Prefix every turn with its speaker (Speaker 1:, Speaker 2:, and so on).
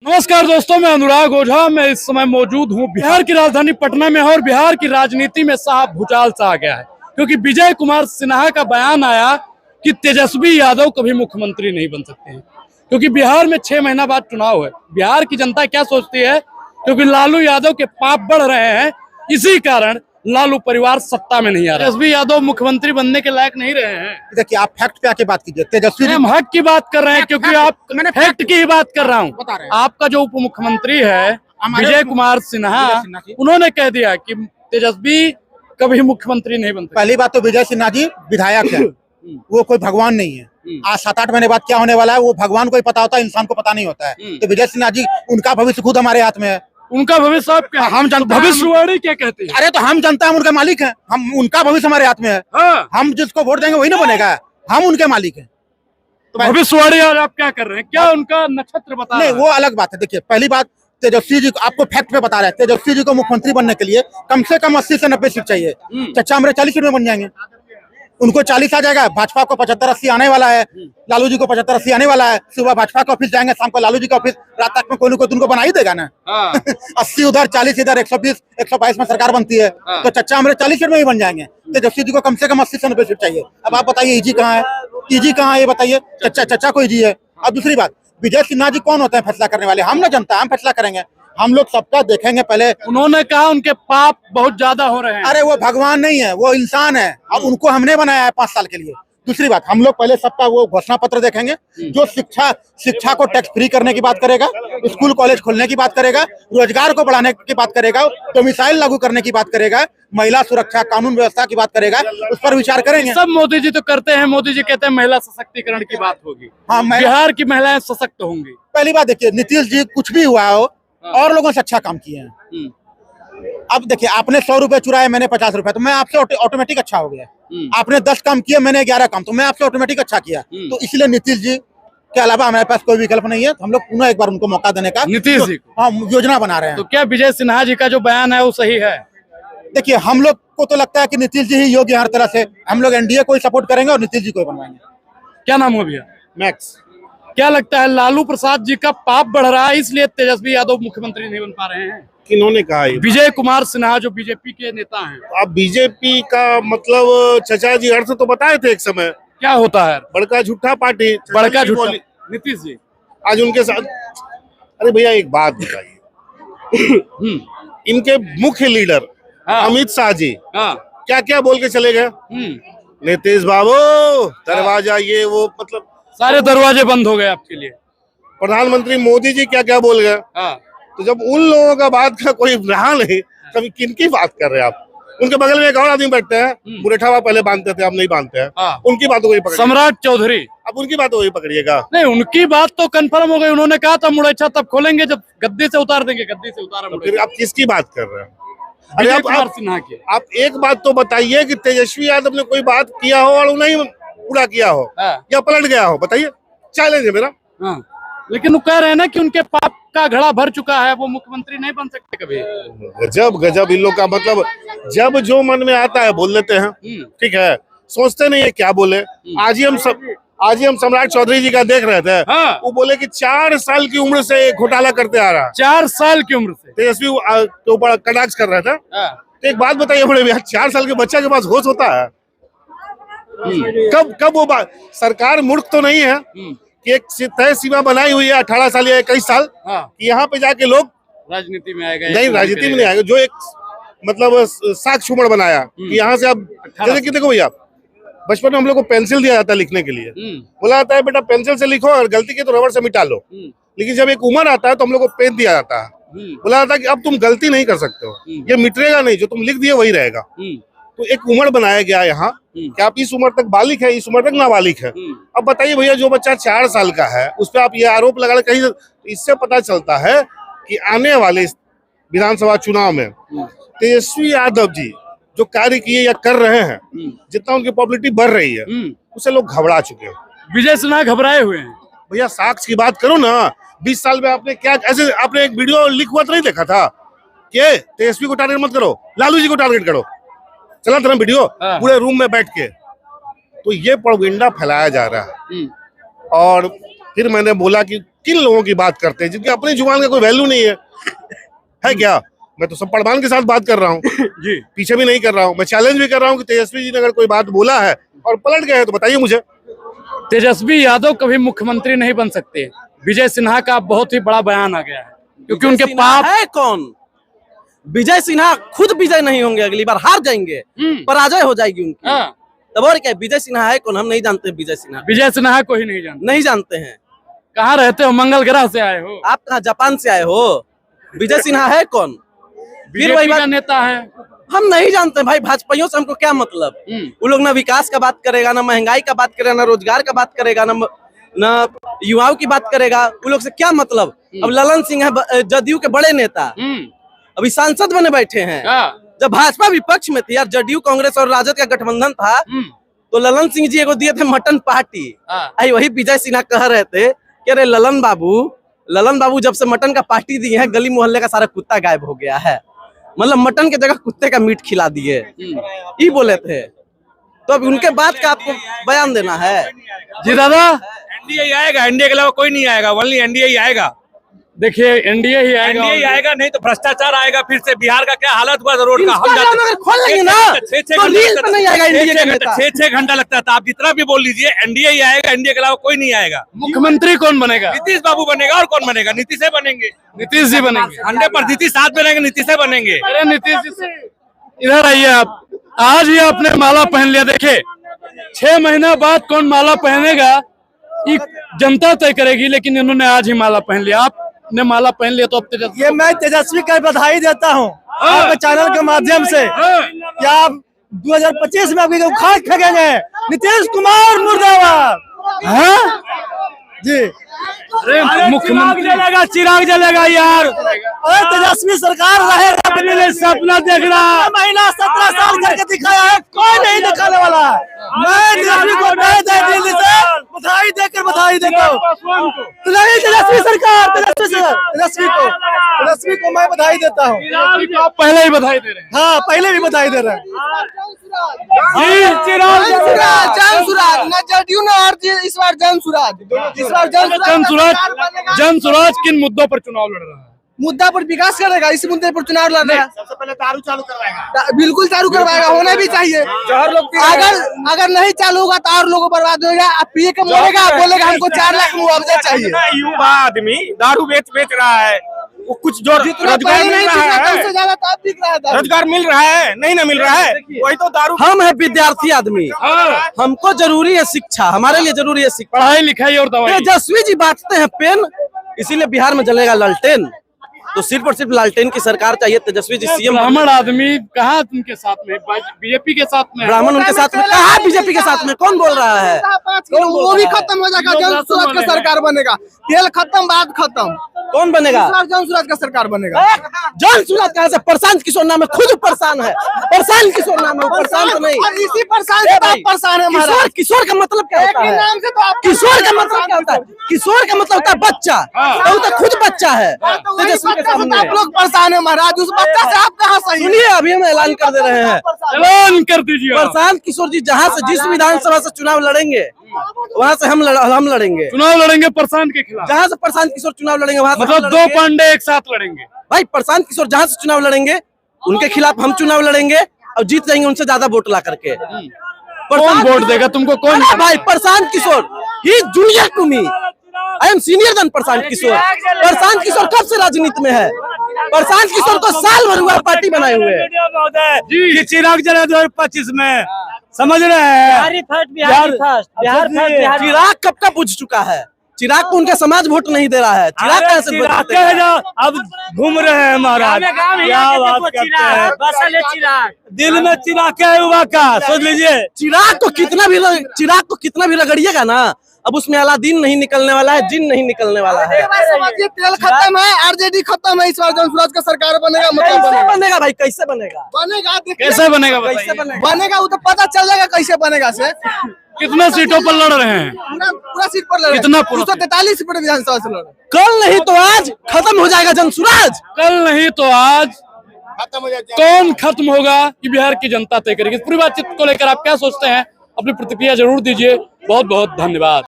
Speaker 1: नमस्कार दोस्तों, मैं अनुराग ओझा। मैं इस समय मौजूद हूं बिहार की राजधानी पटना में और बिहार की राजनीति में साहब भूचाल सा आ गया है, क्योंकि विजय कुमार सिन्हा का बयान आया कि तेजस्वी यादव कभी मुख्यमंत्री नहीं बन सकते हैं, क्योंकि बिहार में 6 महीना बाद चुनाव है। बिहार की जनता क्या सोचती है, क्योंकि लालू यादव के पाप बढ़ रहे हैं, इसी कारण लालू परिवार सत्ता में नहीं आ रहा। तेजस्वी यादव मुख्यमंत्री बनने के लायक नहीं रहे हैं।
Speaker 2: देखिए, आप फैक्ट पे आके बात कीजिए। तेजस्वी
Speaker 1: हम हक की बात कर रहे हैं, क्योंकि आप फैक्ट की ही बात कर रहा हूँ। आपका जो उप मुख्यमंत्री है विजय कुमार सिन्हा, उन्होंने कह दिया कि तेजस्वी कभी मुख्यमंत्री नहीं बनते।
Speaker 2: पहली बात तो विजय सिन्हा जी विधायक है, वो कोई भगवान नहीं है। आज 7-8 महीने बाद क्या होने वाला है वो भगवान को ही पता होता है, इंसान को पता नहीं होता है। तो विजय सिन्हा जी, उनका भविष्य खुद हमारे हाथ में है।
Speaker 1: उनका भविष्य आप क्या, हम जनता भविष्यवाणी क्या कहते हैं?
Speaker 2: अरे तो हम जनता, हम उनके मालिक हैं। हम उनका भविष्य हमारे हाथ में है।
Speaker 1: हाँ।
Speaker 2: हम जिसको वोट देंगे वही ना बनेगा, हम उनके मालिक हैं।
Speaker 1: तो भविष्यवाणी और आप क्या कर रहे हैं? क्या उनका नक्षत्र बता
Speaker 2: नहीं, वो अलग बात है। देखिए, पहली बात, तेजस्वी जी को आपको फैक्ट पे बता रहे हैं, तेजस्वी जी को मुख्यमंत्री बनने के लिए कम से कम 80 से 90 सीट चाहिए। चचा हमारे 40 सीट में बन जाएंगे, उनको 40 आ जाएगा। भाजपा को 75-80 आने वाला है, लालू जी को 75-80 आने वाला है। सुबह भाजपा का ऑफिस जाएंगे, शाम को लालू जी का ऑफिस, रात तक में कोई ना कोई उनको बना ही देगा ना। 80 उधर, 40 इधर, 120-122 में सरकार बनती है। तो चचा हमारे 40 सीट में ही बन जाएंगे। तेजस्वी जी को कम से कम 80 से 90 सीट चाहिए। अब आप बताइए, ईजी कहाँ है? ईजी कहाँ है ये बताइए? चचा को ईजी है। अब दूसरी बात, विजय सिन्हा जी कौन होते हैं फैसला करने वाले? हम ना जनता, हम फैसला करेंगे। हम लोग सबका देखेंगे पहले।
Speaker 1: उन्होंने कहा उनके पाप बहुत ज्यादा हो रहे हैं।
Speaker 2: अरे वो भगवान नहीं है, वो इंसान है। अब उनको हमने बनाया है 5 साल के लिए। दूसरी बात, हम लोग पहले सबका वो घोषणा पत्र देखेंगे, जो शिक्षा को टैक्स फ्री करने की बात करेगा, स्कूल कॉलेज खोलने की बात करेगा, रोजगार को बढ़ाने की बात करेगा, डोमिसाइल लागू करने की बात करेगा, महिला सुरक्षा कानून व्यवस्था की बात करेगा, उस पर विचार करेंगे।
Speaker 1: सब मोदी जी तो करते हैं। मोदी जी कहते हैं महिला सशक्तिकरण की बात होगी।
Speaker 2: हाँ,
Speaker 1: बिहार की महिलाएं सशक्त होंगी।
Speaker 2: पहली बात देखिए, नीतीश जी कुछ भी हुआ हो और लोगों से अच्छा काम किए हैं। अब देखिए, आपने 100 रुपए चुराए, मैंने 50 रुपए, तो मैं आपसे ऑटोमेटिक अच्छा हो गया। आपने 10 काम किए, मैंने 11 काम, तो मैं आपसे ऑटोमेटिक अच्छा किया। तो इसलिए नीतीश जी के अलावा हमारे पास कोई विकल्प नहीं है। हम लोग पुनः एक बार उनको मौका देने का
Speaker 1: नीतीश जी
Speaker 2: हाँ योजना बना रहे हैं।
Speaker 1: तो क्या विजय सिन्हा जी का जो बयान है वो सही है?
Speaker 2: देखिए, हम लोग को तो लगता है कि नीतीश जी ही योग्य हर तरह से। हम लोग एनडीए को ही सपोर्ट करेंगे और नीतीश जी को ही बनवाएंगे।
Speaker 1: क्या नाम हो भैया?
Speaker 2: मैक्स।
Speaker 1: क्या लगता है, लालू प्रसाद जी का पाप बढ़ रहा है, इसलिए तेजस्वी यादव मुख्यमंत्री नहीं बन पा रहे हैं?
Speaker 3: किन्होंने कहा?
Speaker 1: विजय कुमार सिन्हा जो बीजेपी के नेता हैं।
Speaker 3: अब बीजेपी का मतलब चचा जी अर्थ तो बताए थे एक समय।
Speaker 1: क्या होता है?
Speaker 3: बड़का झूठा पार्टी,
Speaker 1: बड़का झूठा। नीतीश जी
Speaker 3: आज उनके साथ। अरे भैया एक बात बताइए, इनके मुख्य लीडर अमित शाह जी क्या क्या बोल के चले गए? नीतीश बाबू दरवाजा ये वो, मतलब
Speaker 1: सारे दरवाजे बंद हो गए आपके लिए।
Speaker 3: प्रधानमंत्री मोदी जी क्या क्या बोल गए। तो जब उन लोगों का बात का कोई रहा नहीं, तभी किनकी बात कर रहे हैं आप? उनके बगल में एक और आदमी बैठते हैं, मुरेठा पहले बांधते थे, अब नहीं बांधते हैं। उनकी बात को पकड़,
Speaker 1: सम्राट चौधरी।
Speaker 3: अब उनकी बात वही पकड़िएगा।
Speaker 1: नहीं, उनकी बात तो कंफर्म हो गई। उन्होंने कहा था मुरेठा तब खोलेंगे जब गद्दी से उतार देंगे। गद्दी से उतारा।
Speaker 3: तो फिर आप किसकी बात कर रहे हैं?
Speaker 1: अरे आप
Speaker 3: एक बात तो बताइए कि तेजस्वी यादव ने कोई बात किया हो और नहीं पूरा किया हो या पलट गया हो, बताइए। चैलेंज है मेरा।
Speaker 1: लेकिन वो कह रहे हैं ना कि उनके पाप का घड़ा भर चुका है, वो मुख्यमंत्री नहीं बन सकते कभी।
Speaker 3: गजब गजब इन लोग का, मतलब जब जो मन में आता है बोल लेते हैं। ठीक है, सोचते नहीं है क्या बोले। आज ही हम सम्राट चौधरी जी का देख रहे थे। वो बोले कि 4 साल की उम्र से घोटाला करते आ रहा।
Speaker 1: 4 साल की उम्र से
Speaker 3: तेजस्वी के ऊपर कटाक्ष कर रहे थे। तो एक बात बताइए बड़े भैया, 4 साल के बच्चा के पास होश होता है? कब वो बात, सरकार मूर्ख तो नहीं है कि एक तय सीमा बनाई हुई है 18 साल या 21 साल, यहाँ पे जाके लोग
Speaker 1: राजनीति में आएगा?
Speaker 3: नहीं, राजनीति में नहीं आएगा। जो एक मतलब साक्ष्य उमड़ बनाया कि यहाँ से आप, जैसे कि देखो भैया, बचपन में हम लोग को पेंसिल दिया जाता है लिखने के लिए। बोला जाता है बेटा पेंसिल से लिखो और गलती की तो रबड़ से मिटा लो। लेकिन जब एक उम्र आता है तो हम लोग को पेन दिया जाता है। बोला जाता है कि अब तुम गलती नहीं कर सकते हो, ये मिटेगा नहीं, जो तुम लिख दिए वही रहेगा। तो एक उम्र बनाया गया यहाँ कि आप इस उम्र तक बालिक है, इस उम्र तक नाबालिग है। अब बताइए भैया, जो बच्चा 4 साल का है उस पर आप ये आरोप लगा कहीं, इससे पता चलता है कि आने वाले विधानसभा चुनाव में तेजस्वी यादव जी जो कार्य किए या कर रहे हैं, जितना उनकी पॉपुलैरिटी बढ़ रही है, उससे लोग घबरा चुके हैं।
Speaker 1: विजय सिन्हा घबराए हुए हैं।
Speaker 3: भैया साक्ष्य की बात करो ना, 20 साल में आपने क्या, ऐसे आपने एक वीडियो लीक हुआ तो नहीं देखा था कि तेजस्वी को टारगेट मत करो, लालू जी को टारगेट करो, चला था ना वीडियो पूरे रूम में बैठ के। तो ये प्रोपेगेंडा फैलाया जा रहा है। और फिर मैंने बोला कि किन लोगों की बात करते हैं जिनकी अपनी जुबान का कोई वैल्यू नहीं है क्या? मैं तो सब प्रमाण के साथ बात कर रहा हूँ जी, पीछे भी नहीं कर रहा हूँ। मैं चैलेंज भी कर रहा हूँ कि तेजस्वी जी ने अगर कोई बात बोला है और पलट गए तो बताइए मुझे।
Speaker 1: तेजस्वी यादव कभी मुख्यमंत्री नहीं बन सकते। विजय सिन्हा का बहुत ही बड़ा बयान आ गया है, क्योंकि उनके पाप
Speaker 4: है कौन? विजय सिन्हा खुद विजय नहीं होंगे, अगली बार हार जाएंगे, पराजय हो जाएगी उनकी। तब और क्या? विजय सिन्हा है कौन? हम नहीं जानते विजय सिन्हा।
Speaker 1: विजय सिन्हा को ही नहीं जानते
Speaker 4: हैं।
Speaker 1: कहाँ रहते हो? मंगल ग्रह से आए हो
Speaker 4: आप? कहाँ जापान से आए हो? विजय सिन्हा है कौन?
Speaker 1: फिर वही का नेता है,
Speaker 4: हम नहीं जानते भाई। भाजपाइयों से हमको क्या मतलब? वो लोग ना विकास का बात करेगा, ना महंगाई का बात करेगा, ना रोजगार का बात करेगा, ना युवाओं की बात करेगा। वो लोग से क्या मतलब? अब ललन सिंह है जदयू के बड़े नेता, अभी सांसद बने बैठे हैं। जब भाजपा विपक्ष में थी यार, जदयू कांग्रेस और राजद का गठबंधन था, तो ललन सिंह जी को दिए थे मटन पार्टी। आई वही विजय सिन्हा कह रहे थे कि अरे ललन बाबू जब से मटन का पार्टी दिए हैं, गली मोहल्ले का सारा कुत्ता गायब हो गया है। मतलब मटन की जगह कुत्ते का मीट खिला दिए, ये बोले थे। तो अब उनके बाद का आपको बयान देना है
Speaker 1: जी दादा?
Speaker 5: एनडीए आएगा, एनडीए के अलावा कोई नहीं आएगा, ओनली एनडीए ही आएगा।
Speaker 1: देखिए एनडीए ही आएगा,
Speaker 5: एनडीए ही आएगा, नहीं तो भ्रष्टाचार आएगा। फिर से बिहार का क्या हालत हुआ रोड का, हम जाते
Speaker 4: खोल लेंगे ना तो रील पे नहीं आएगा एनडीए का नेता।
Speaker 5: 6 घंटा लगता था। आप जितना भी बोल लीजिए, एनडीए ही आएगा, एनडीए के अलावा कोई नहीं आएगा।
Speaker 1: मुख्यमंत्री कौन बनेगा?
Speaker 5: नीतीश बाबू बनेगा, और कौन बनेगा? नीतीश ही बनेंगे।
Speaker 1: नीतीश जी बनेंगे
Speaker 5: 100% नीतीश साथ बनेंगे, नीतीश ही बनेंगे।
Speaker 1: अरे नीतीश जी से इधर आइए आप। आज ही आपने माला पहन लिया। देखे 6 महीना बाद कौन माला पहनेगा ये जनता तय करेगी, लेकिन इन्होंने आज ही माला पहन लिया। आपने माला पहन लिया तो अब तेजस्वी,
Speaker 6: ये मैं तेजस्वी का बधाई देता हूँ आपके चैनल के माध्यम से। क्या आप 2025 में आपकी खाद फेंकेंगे? नीतीश कुमार मुर्दाबाद जी।
Speaker 1: अरे मुख्यमंत्री
Speaker 6: जलेगा, चिराग जलेगा यार। अरे तेजस्वी सरकार रहेगा, अपने सपना देख रहा है। महीना 17 साल करके दिखाया है, कोई नहीं दिखाने वाला है। मैं तेजस्वी को दिल्ली से बधाई देकर बधाई देता हूँ। तेजस्वी सरकार, तेजस्वी को मैं बधाई देता हूँ।
Speaker 1: आप पहले ही बधाई दे रहे हैं।
Speaker 6: हाँ, पहले भी बधाई दे रहे हैं।
Speaker 4: इस बार
Speaker 1: जन सुराज किन मुद्दों पर चुनाव लड़ रहा है?
Speaker 4: मुद्दा पर विकास करेगा, इस मुद्दे पर चुनाव लड़ रहा है।
Speaker 6: सबसे पहले दारू चालू करवाएगा।
Speaker 4: बिल्कुल चालू करवाएगा, होना भी चाहिए। अगर नहीं चालू होगा तो और लोगों बर्बाद होगा। आप पिए के मरेगा, बोलेगा हमको 4 लाख मुआवजा चाहिए।
Speaker 5: युवा आदमी दारू बेच रहा है, वो कुछ जो रोजगार मिल रहा है, रोजगार मिल रहा है, नहीं ना मिल रहा है, वही तो दारू।
Speaker 4: हम है विद्यार्थी आदमी, हमको जरूरी है शिक्षा, हमारे लिए जरूरी है शिक्षा,
Speaker 1: पढ़ाई लिखाई और दवाई।
Speaker 4: तेजस्वी जी बांटते हैं पेन, इसीलिए बिहार में जलेगा लालटेन। तो सिर्फ और सिर्फ लालटेन की सरकार चाहिए। तेजस्वी जी सीएम।
Speaker 1: ब्राह्मण आदमी कहाँ उनके साथ में? बीजेपी के साथ में।
Speaker 4: ब्राह्मण उनके साथ में कहा? बीजेपी के साथ में कौन बोल रहा है?
Speaker 7: वो भी खत्म हो जाएगा, जन सुराज का सरकार बनेगा। तेल खत्म, बात खत्म।
Speaker 4: कौन बनेगा?
Speaker 7: जन सुराज का सरकार बनेगा।
Speaker 4: जन सुराज कहाँ से? प्रशांत किशोर नाम है, खुद परेशान है। प्रशांत किशोर नाम है, परेशान तो नहीं।
Speaker 7: इसी परेशान से आप परेशान है महाराज।
Speaker 4: किशोर का मतलब क्या होता है?
Speaker 7: नाम से तो आप
Speaker 4: किशोर का मतलब क्या होता है? किशोर का मतलब होता है बच्चा, वो तो खुद बच्चा है। तेजस्वी के सामने
Speaker 7: आप लोग परेशान है महाराज। उस बच्चा से आप कहाँ सही?
Speaker 4: सुनिए, अभी हम ऐलान कर दे रहे हैं,
Speaker 1: ऐलान कर दीजिए।
Speaker 4: प्रशांत किशोर जी जहाँ से जिस विधानसभा से चुनाव लड़ेंगे, वहाँ से हम लड़ेंगे।
Speaker 1: चुनाव लड़ेंगे प्रशांत के खिलाफ।
Speaker 4: जहाँ से प्रशांत किशोर चुनाव लड़ेंगे वहाँ से
Speaker 1: मतलब 2 पांडे एक साथ लड़ेंगे।
Speaker 4: भाई प्रशांत किशोर जहाँ से चुनाव लड़ेंगे उनके खिलाफ हम चुनाव लड़ेंगे और जीत जाएंगे उनसे ज्यादा वोट ला करके।
Speaker 1: कौन वोट देगा तुमको? कौन?
Speaker 4: भाई प्रशांत किशोर ही junior to me, I am senior than Prashant Kishor. Prashant Kishor कब से राजनीति में है? प्रशांत किशोर तो साल भर हुआ पार्टी बनाए हुए।
Speaker 6: चिराग जला 2025 में, समझ रहे हैं?
Speaker 4: चिराग कब का बुझ चुका है? चिराग को उनका समाज वोट नहीं दे रहा है। चिराग कहाँ से वोट देगा?
Speaker 6: अब घूम रहे हैं महाराज, क्या बात करते हैं? दिल में चिराग क्या है हुआ का, सोच लीजिए।
Speaker 4: चिराग को कितना भी रगड़िएगा ना, अब उसमें अलादीन नहीं निकलने वाला है, जिन नहीं निकलने वाला है।
Speaker 7: समझिए, तेल खत्म है, आरजेडी खत्म है। इस बार जन सुराज का सरकार बनेगा।
Speaker 4: कैसे बनेगा भाई? कैसे बनेगा?
Speaker 1: कैसे बनेगा?
Speaker 4: कैसे बनेगा?
Speaker 7: बनेगा वो तो पता चल जाएगा कैसे बनेगा। से
Speaker 1: कितने सीटों पर लड़ रहे हैं?
Speaker 7: पूरा सीट पर लड़
Speaker 1: कितना?
Speaker 7: 243 सीट पर विधानसभा से लड़।
Speaker 4: कल नहीं तो आज खत्म हो जाएगा जन सुराज।
Speaker 1: कल नहीं तो आज कौन खत्म होगा ये बिहार की जनता तय करेगी। इस पूरी बातचीत को लेकर आप क्या सोचते हैं? अपनी प्रतिक्रिया जरूर दीजिए। बहुत बहुत धन्यवाद।